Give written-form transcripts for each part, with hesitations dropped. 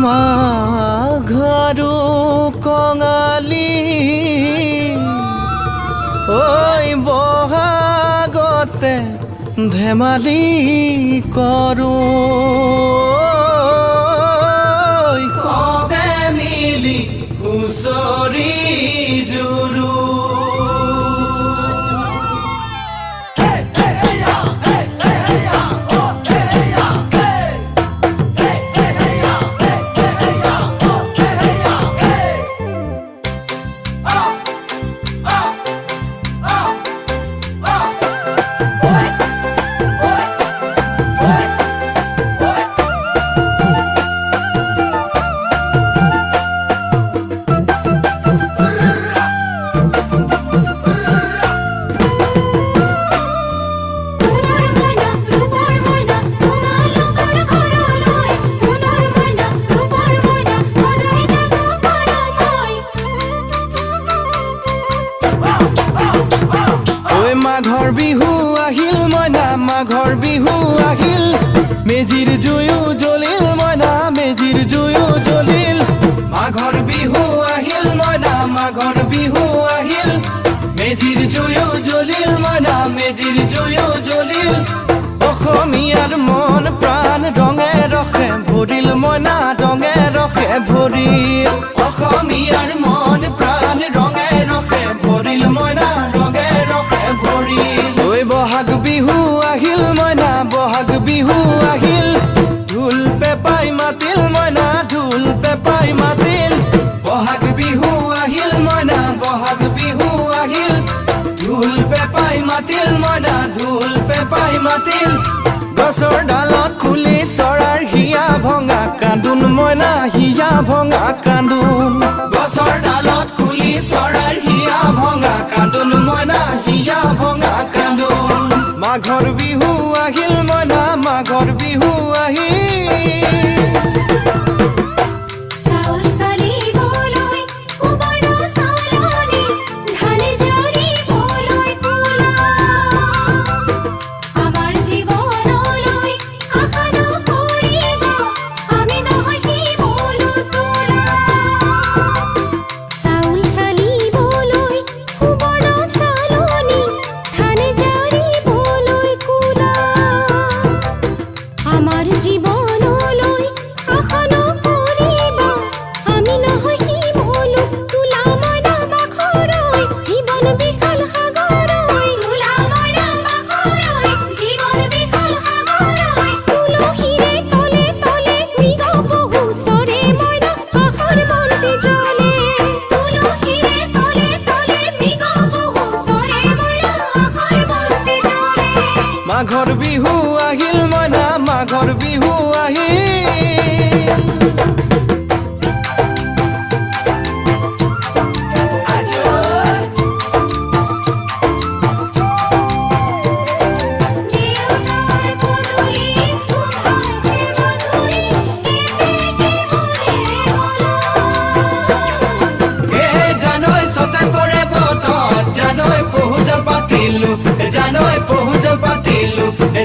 মাঘৰো কঙালী ঐ বহাগতে ধেমালি কৰোঁ সবে মিলি হুঁচৰি জুৰো মাঘৰ বিহু আহিল মইনা মাঘৰ বিহু আহিল মেজিৰ জুয়ো জ্বলিল মইনা মেজিৰ জুয়ো জ্বলিল মাঘৰ বিহু আহিল মইনা মাঘৰ বিহু আহিল মেজিৰ জুয়ো জ্বলিল মইনা মেজিৰ জুয়ো জ্বলিল অসমীয়াৰ মন প্ৰাণ ৰঙে ৰসে ভৰিল মইনা ৰঙে ৰসে ভৰিল অসমীয়াৰ মন প্ৰাণ ৰঙে ৰসে ভৰিল মইনা ৰঙে ৰসে ভৰিল ঐ বহাগ বিহু আহিল মইনা বহাগ বিহু আহিল ঢোল পেপাই মাতিল মইনা ঢোল পেপাই মাতিল বহাগ বিহু আহিল মইনা বহাগ বিহু আহিল ঢোল পেপাই মাতিল মইনা ঢোল পেপাই মাতিল গছৰ ডালত খুলি চৰাৰ হিয়া ভঙা কান্দোন মইনা হিয়া ভঙা কান্দোন গছৰ ডালত খুলি চৰাৰ হিয়া ভঙা কান্দোন মইনা হিয়া ভঙা কান্দোন মাঘৰ বিহু আহিল মইনা মাঘৰ বিহু আহিল মাঘৰ বিহু আহিল মইনা মাঘৰ বিহু আহিল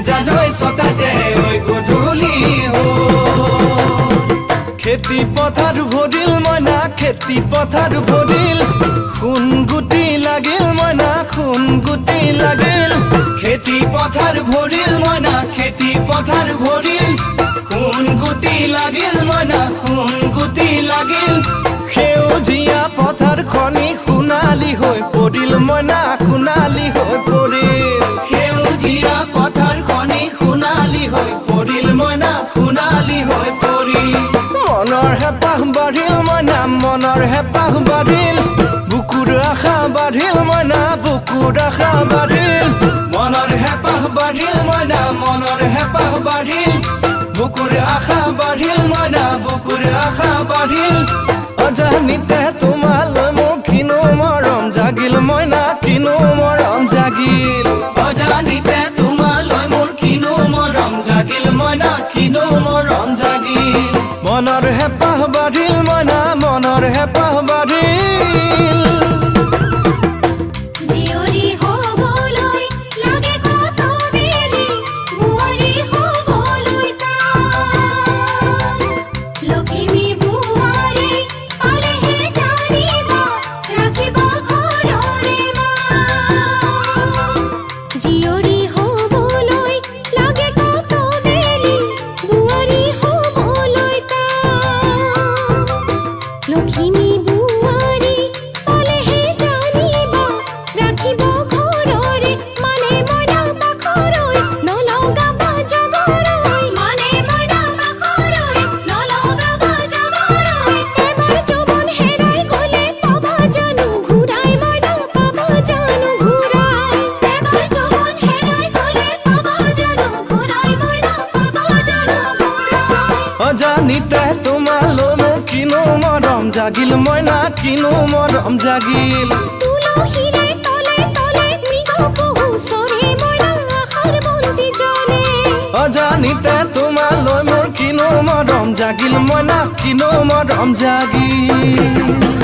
জানৈ ছটাতে ঐ গধূলি খেতি পথাৰ ভৰিল মইনা খেতি পথাৰ ভৰিল সোণ গুটি লাগিল মইনা সোণ গুটি লাগিল খেতি পথাৰ ভৰিল মইনা খেতি পথাৰ ভৰিল সোণ গুটি লাগিল মইনা সোণ গুটি লাগিল সেউজীয়া পথাৰ খনি সোণালী হৈ পৰিল মইনা সোণালী হৈ পৰিল সেউজীয়া পথাৰ খনি সোণালী হৈ পৰিল মইনা সোণালী হৈ পৰিল মনৰ হেঁপাহ বাঢ়িল মইনা মনৰ হেঁপাহ বাঢ়িল বুকুৰ আশা বাঢ়িল মইনা বুকুৰ আশা বাঢ়িল মনৰ হেঁপাহ বাঢ়িল মইনা মনৰ হেঁপাহ বাঢ়িল বুকুৰ আশা বাঢ়িল মইনা বুকুৰ আশা বাঢ়িল অজানিতে তোমালৈ মোৰ কিনো মৰম জাগিল মইনা কিনো মৰম জাগিল অজানিতে তোমালৈ মোৰ কিনো মৰম জাগিল মইনা কিনো মৰম জাগিল মনৰ হেঁপাহ বাঢ়িল মইনা মনৰ হেঁপাহ বাঢ়িল Give me লখিমী বুৱাৰী পালেহে জানিব ৰাখিব ঘৰৰে মানে মইনা পাখৰৈ নলগাব জগৰৈ মানে মইনা পাখৰৈ নলগাব জগৰৈ এবাৰ যৌৱন হেৰাই গ'লে পাবা জানো ঘূৰাই মইনা পাবা জানো ঘূৰাই এবাৰ যৌৱন হেৰাই গ'লে পাবা জানো ঘূৰাই মইনা পাবা জানো ঘূৰাই অজানিতে তোমালৈ মোৰ কিনো মৰম জাগিল মইনা কিনো মৰম জাগিল তুলসীৰে তলে তলে মৃগ পহু চৰে মইনা আশাৰ বন্তি জ্বলে অজানিতে তোমালৈ মোৰ কিনো মৰম জাগিল মইনা কিনো মৰম জাগিল